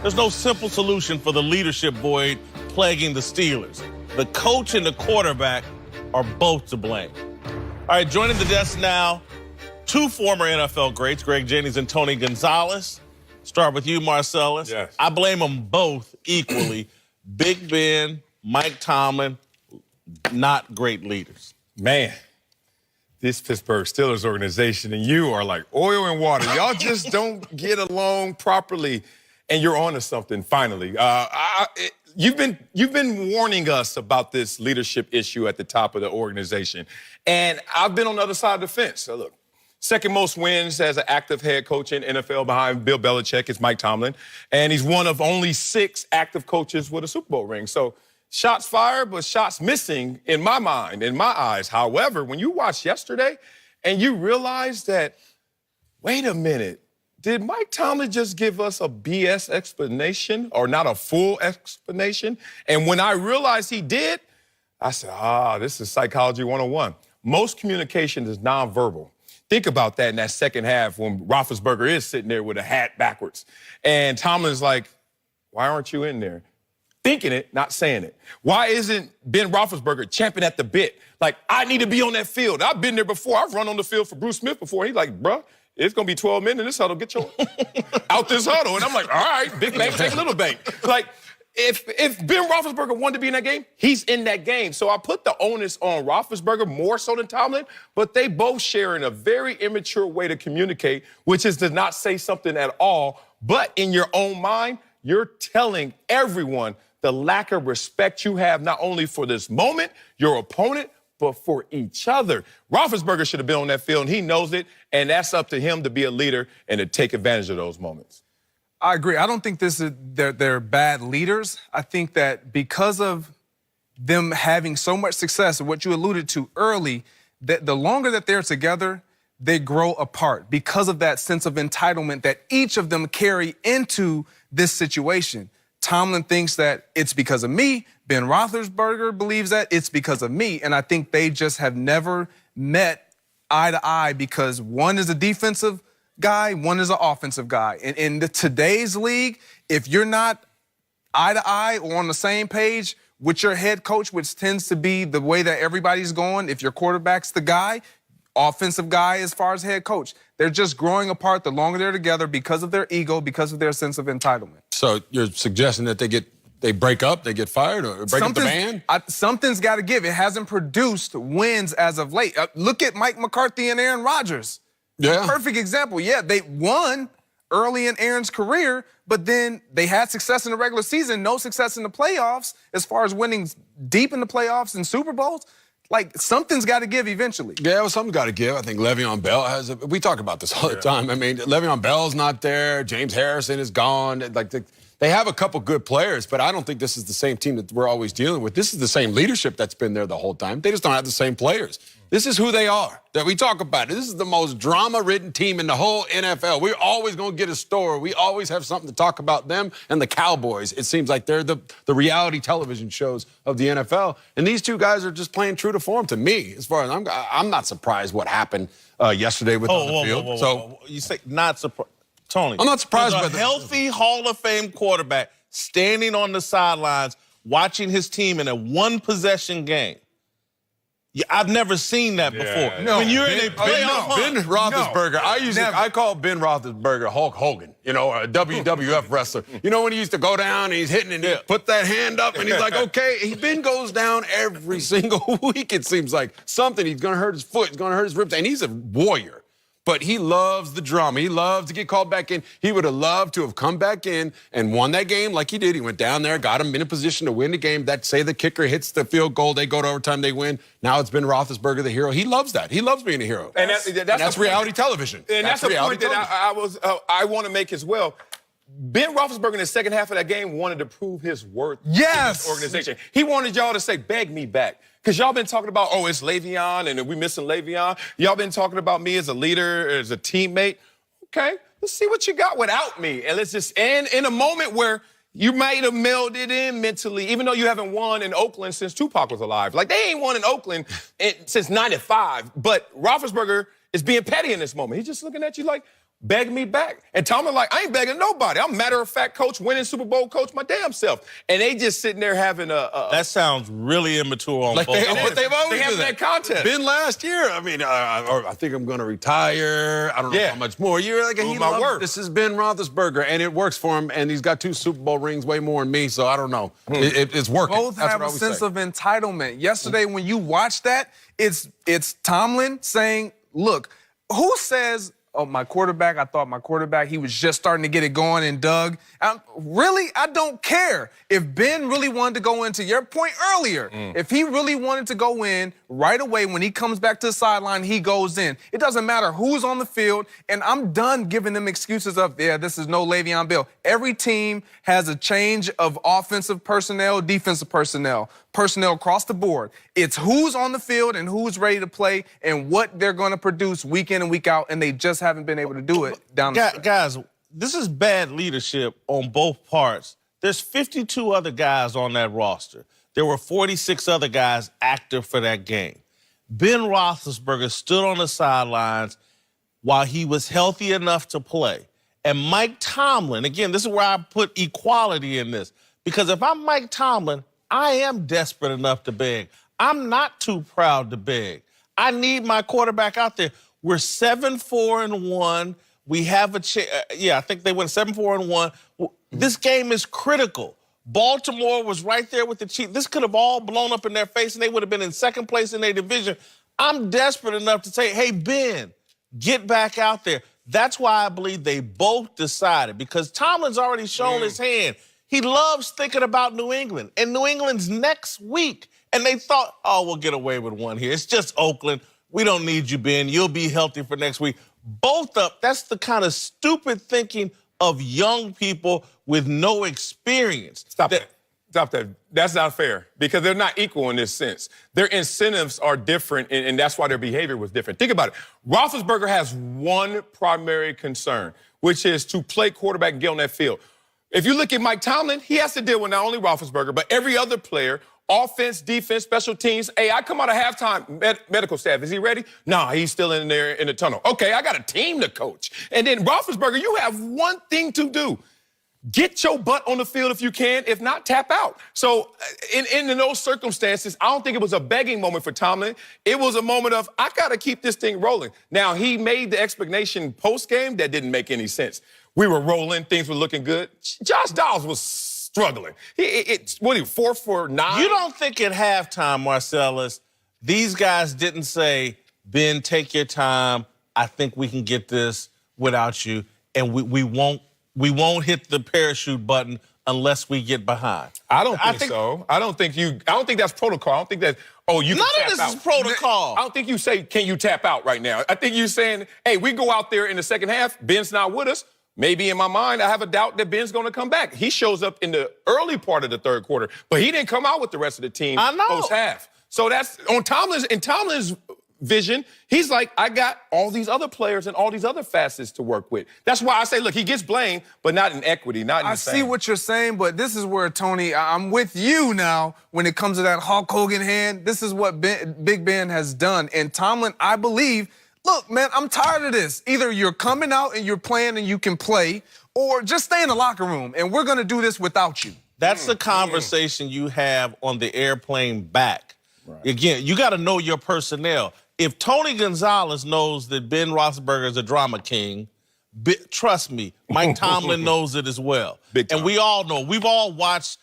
There's no simple solution for the leadership void plaguing the Steelers. The coach and the quarterback are both to blame. All right, joining the desk now, two former NFL greats, Greg Jennings and Tony Gonzalez. Start with you, Marcellus. Yes. I blame them both equally. Big Ben, Mike Tomlin, not great leaders. Man, this Pittsburgh Steelers organization and you are like oil and water. Y'all just don't get along properly, and you're on to something finally. You've been warning us about this leadership issue at the top of the organization, and I've been on the other side of the fence. So look, second most wins as an active head coach in NFL behind Bill Belichick is Mike Tomlin, and he's one of only 6 active coaches with a Super Bowl ring. So shots fired, but shots missing in my mind, in my eyes. However, when you watch yesterday and you realize that, wait a minute, did Mike Tomlin just give us a BS explanation or not a full explanation? And when I realized he did, I said, this is psychology 101. Most communication is nonverbal. Think about that in that second half when Roethlisberger is sitting there with a hat backwards. And Tomlin's like, why aren't you in there? Thinking it, not saying it. Why isn't Ben Roethlisberger champing at the bit? Like, I need to be on that field. I've been there before. I've run on the field for Bruce Smith before. He's like, bruh, it's going to be 12 minutes in this huddle. Get your out this huddle. And I'm like, all right, big bank, take little bank. Like, if Ben Roethlisberger wanted to be in that game, he's in that game. So I put the onus on Roethlisberger more so than Tomlin, but they both share in a very immature way to communicate, which is to not say something at all, but in your own mind, you're telling everyone the lack of respect you have not only for this moment, your opponent, but for each other. Roethlisberger should have been on that field, and he knows it, and that's up to him to be a leader and to take advantage of those moments. I agree. I don't think they're bad leaders. I think that because of them having so much success, and what you alluded to early, that the longer that they're together, they grow apart because of that sense of entitlement that each of them carry into this situation. Tomlin thinks that it's because of me. Ben Roethlisberger believes that it's because of me. And I think they just have never met eye to eye because one is a defensive guy, one is an offensive guy. And in today's league, if you're not eye to eye or on the same page with your head coach, which tends to be the way that everybody's going, if your quarterback's the guy, offensive guy as far as head coach, they're just growing apart the longer they're together because of their ego, because of their sense of entitlement. So you're suggesting that they break up, they get fired, or break up the band? Something's got to give. It hasn't produced wins as of late. Look at Mike McCarthy and Aaron Rodgers. Yeah. Perfect example. Yeah, they won early in Aaron's career, but then they had success in the regular season, no success in the playoffs as far as winning deep in the playoffs and Super Bowls. Like, something's got to give eventually. Yeah, well, something's got to give. I think Le'Veon Bell we talk about this all the time. I mean, Le'Veon Bell's not there. James Harrison is gone. Like, they have a couple good players, but I don't think this is the same team that we're always dealing with. This is the same leadership that's been there the whole time. They just don't have the same players. This is who they are, that we talk about it. This is the most drama-ridden team in the whole NFL. We're always going to get a story. We always have something to talk about them and the Cowboys. It seems like they're the reality television shows of the NFL. And these two guys are just playing true to form to me, as far as I'm not surprised what happened yesterday with on the field. Whoa. You say not surprised. Tony, I'm not surprised by by a healthy Hall of Fame quarterback standing on the sidelines watching his team in a one-possession game. Yeah, I've never seen that before. No, when you're in a playoff Ben Roethlisberger, I call Ben Roethlisberger Hulk Hogan, or a WWF wrestler. You know when he used to go down and he's hitting and he put that hand up and he's like, okay, Ben goes down every single week, it seems like. Something, he's going to hurt his foot, he's going to hurt his ribs, and he's a warrior. But he loves the drama. He loves to get called back in. He would have loved to have come back in and won that game like he did. He went down there, got him in a position to win the game. Say the kicker hits the field goal, they go to overtime, they win. Now it's been Roethlisberger, the hero. He loves that. He loves being a hero. And that's reality television. And that's the point that I want to make as well. Ben Roethlisberger in the second half of that game wanted to prove his worth in this organization. He wanted y'all to say, beg me back. Because y'all been talking about, it's Le'Veon, and we missing Le'Veon. Y'all been talking about me as a leader, as a teammate. Okay, let's see what you got without me. And let's just end in a moment where you might have melded in mentally, even though you haven't won in Oakland since Tupac was alive. Like, they ain't won in Oakland since '95. But Roethlisberger is being petty in this moment. He's just looking at you like, beg me back. And Tomlin like, I ain't begging nobody. I'm matter-of-fact coach, winning Super Bowl coach my damn self. And they just sitting there having a that sounds really immature on Like both. but they've always they have done that contest. Ben last year, I mean, I think I'm going to retire. I don't know how much more. You're like, he my loves, word. this is Ben Roethlisberger, and it works for him, and he's got 2 Super Bowl rings, way more than me, so I don't know. It's working. Both That's have what I a always sense say. of entitlement. Yesterday, when you watch that, it's Tomlin saying, look, who says, oh, my quarterback, I thought my quarterback, he was just starting to get it going, and Doug, really, I don't care. If Ben really wanted to go into your point earlier, if he really wanted to go in right away when he comes back to the sideline, he goes in. It doesn't matter who's on the field, and I'm done giving them excuses of, yeah, this is no Le'Veon Bell. Every team has a change of offensive personnel, defensive personnel across the board. It's who's on the field and who's ready to play and what they're going to produce week in and week out, and they just haven't been able to do it down the stretch. Guys, this is bad leadership on both parts. There's 52 other guys on that roster. There were 46 other guys active for that game. Ben Roethlisberger stood on the sidelines while he was healthy enough to play. And Mike Tomlin, again, this is where I put equality in this, because if I'm Mike Tomlin, I am desperate enough to beg. I'm not too proud to beg. I need my quarterback out there. We're 7-4-1. We have a chance. I think they went 7-4-1. This game is critical. Baltimore was right there with the Chiefs. This could have all blown up in their face, and they would have been in second place in their division. I'm desperate enough to say, hey, Ben, get back out there. That's why I believe they both decided, because Tomlin's already shown his hand. He loves thinking about New England, and New England's next week. And they thought, oh, we'll get away with one here. It's just Oakland. We don't need you, Ben. You'll be healthy for next week. Both up. That's the kind of stupid thinking of young people with no experience. Stop that. Stop that. That's not fair, because they're not equal in this sense. Their incentives are different, and that's why their behavior was different. Think about it. Roethlisberger has one primary concern, which is to play quarterback and get on that field. If you look at Mike Tomlin, he has to deal with not only Roethlisberger, but every other player, offense, defense, special teams. Hey, I come out of halftime, medical staff, is he ready? Nah, he's still in there in the tunnel. Okay, I got a team to coach. And then Roethlisberger, you have one thing to do. Get your butt on the field if you can. If not, tap out. So in those circumstances, I don't think it was a begging moment for Tomlin. It was a moment of, I got to keep this thing rolling. Now, he made the explanation post-game that didn't make any sense. We were rolling. Things were looking good. Josh Dobbs was struggling. What are you, 4 for 9? You don't think at halftime, Marcellus, these guys didn't say, Ben, take your time. I think we can get this without you, and we won't hit the parachute button unless we get behind. I don't think so. I don't think that's protocol. I don't think that, you can None tap of this out. is protocol. I don't think you say, can you tap out right now? I think you're saying, hey, we go out there in the second half, Ben's not with us. Maybe in my mind, I have a doubt that Ben's going to come back. He shows up in the early part of the third quarter, but he didn't come out with the rest of the team post-half. So that's on Tomlin's vision. He's like, I got all these other players and all these other facets to work with. That's why I say, look, he gets blamed, but not in equity, not in the same. I see what you're saying, but this is where, Tony, I'm with you now when it comes to that Hulk Hogan hand. This is what Big Ben has done. And Tomlin, I believe, look, man, I'm tired of this. Either you're coming out and you're playing and you can play, or just stay in the locker room, and we're going to do this without you. That's the conversation you have on the airplane back. Right. Again, you got to know your personnel. If Tony Gonzalez knows that Ben Roethlisberger is a drama king, trust me, Mike Tomlin knows it as well. And we all know. We've all watched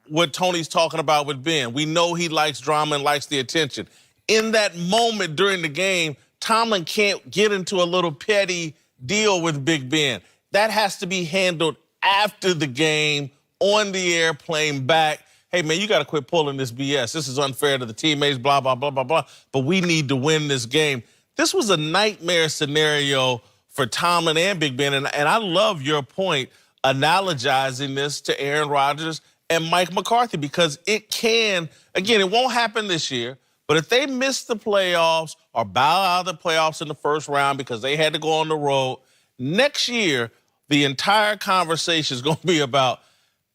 what Tony's talking about with Ben. We know he likes drama and likes the attention. In that moment during the game, Tomlin can't get into a little petty deal with Big Ben. That has to be handled after the game, on the airplane back. Hey, man, you got to quit pulling this BS. This is unfair to the teammates, blah, blah, blah, blah, blah. But we need to win this game. This was a nightmare scenario for Tomlin and Big Ben. And I love your point, analogizing this to Aaron Rodgers and Mike McCarthy, because it can, again, it won't happen this year. But if they miss the playoffs or bow out of the playoffs in the first round because they had to go on the road, next year, the entire conversation is going to be about,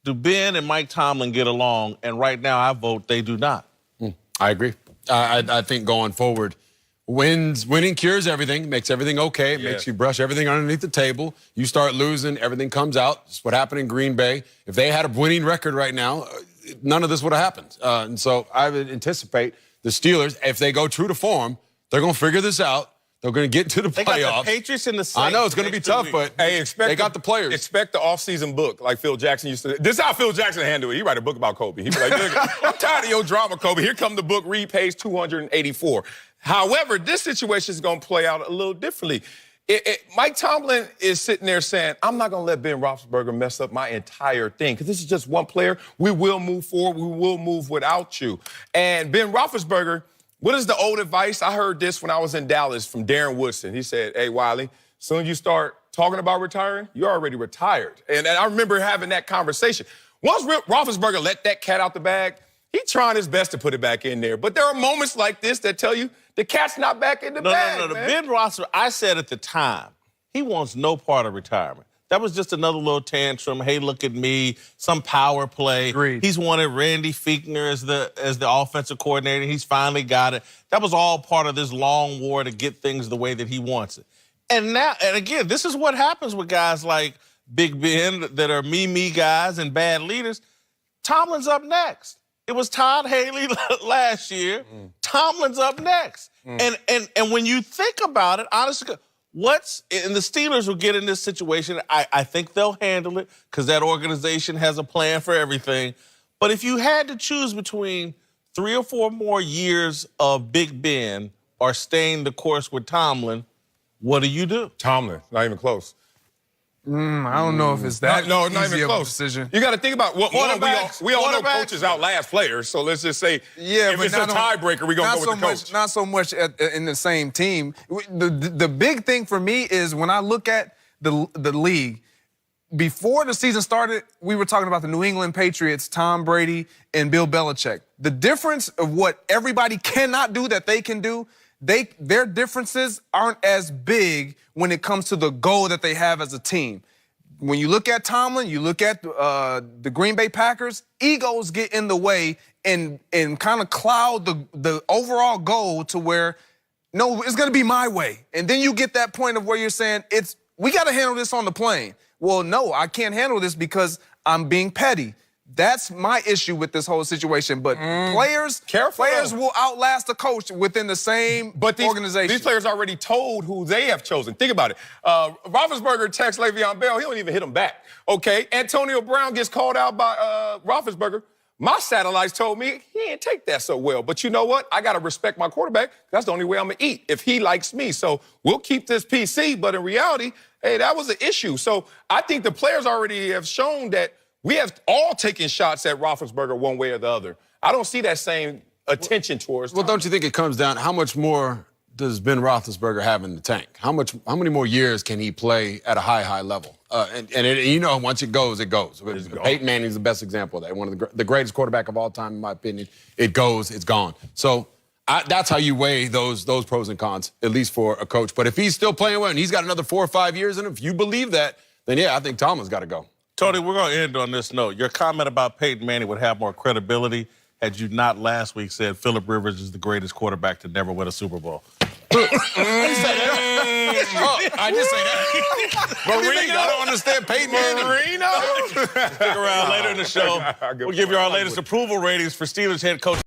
do Ben and Mike Tomlin get along? And right now, I vote they do not. I agree. I think going forward, Winning cures everything, makes everything okay. It makes you brush everything underneath the table. You start losing, everything comes out. It's what happened in Green Bay. If they had a winning record right now, none of this would have happened. And so I would anticipate the Steelers, if they go true to form, they're going to figure this out. They're going to get to the playoffs. They got the Patriots in the Saints. I know it's going to be tough, but hey, they got the players. Expect the offseason book like Phil Jackson used to. This is how Phil Jackson handled it. He write a book about Kobe. He'd be like, look, I'm tired of your drama, Kobe. Here come the book, read page 284. However, this situation is going to play out a little differently. Mike Tomlin is sitting there saying, I'm not going to let Ben Roethlisberger mess up my entire thing because this is just one player. We will move forward. We will move without you. And Ben Roethlisberger, what is the old advice? I heard this when I was in Dallas from Darren Woodson. He said, hey, Wiley, as soon as you start talking about retiring, you're already retired. And I remember having that conversation. Once Roethlisberger let that cat out the bag, he's trying his best to put it back in there. But there are moments like this that tell you the cat's not back in the bag. No. Ben Roethlisberger, I said at the time, he wants no part of retirement. That was just another little tantrum. Hey, look at me. Some power play. Agreed. He's wanted Randy Fichtner as the offensive coordinator. He's finally got it. That was all part of this long war to get things the way that he wants it. And now, and again, this is what happens with guys like Big Ben that are me guys and bad leaders. Tomlin's up next. It was Todd Haley last year. Tomlin's up next. And when you think about it, honestly, and the Steelers will get in this situation. I think they'll handle it because that organization has a plan for everything. But if you had to choose between 3 or 4 more years of Big Ben or staying the course with Tomlin, what do you do? Tomlin, not even close. I don't know if it's that not easy even of a close. decision. You got to think about what we all know coaches outlast players. So let's just say, if it's a tiebreaker, we're going to go with the coach. Not so much in the same team. The big thing for me is when I look at the league, before the season started, we were talking about the New England Patriots, Tom Brady, and Bill Belichick. The difference of what everybody cannot do that they can do, their differences aren't as big when it comes to the goal that they have as a team. When you look at Tomlin, you look at the Green Bay Packers, egos get in the way and kind of cloud the overall goal to where, no, it's going to be my way. And then you get that point of where you're saying, we got to handle this on the plane. Well, no, I can't handle this because I'm being petty. That's my issue with this whole situation. But players will outlast a coach within the same organization. These players already told who they have chosen. Think about it. Roethlisberger texts Le'Veon Bell. He don't even hit him back. Okay, Antonio Brown gets called out by Roethlisberger. My satellites told me he didn't take that so well. But you know what? I got to respect my quarterback. That's the only way I'm going to eat if he likes me. So we'll keep this PC. But in reality, hey, that was an issue. So I think the players already have shown that we have all taken shots at Roethlisberger one way or the other. I don't see that same attention towards Tom. Well, don't you think it comes down, how much more does Ben Roethlisberger have in the tank? How many more years can he play at a high level? You know, once it goes, it goes. Peyton Manning's the best example of that. One of the greatest quarterback of all time, in my opinion. It goes, it's gone. So that's how you weigh those pros and cons, at least for a coach. But if he's still playing well and he's got another 4 or 5 years in him, if you believe that, then yeah, I think Tomlin's got to go. Tony, we're going to end on this note. Your comment about Peyton Manning would have more credibility had you not last week said Phillip Rivers is the greatest quarterback to never win a Super Bowl. I just say that. Marino, I don't understand Peyton Manning. Marino. Stick around later in the show. We'll give you our latest approval ratings for Steelers head coach.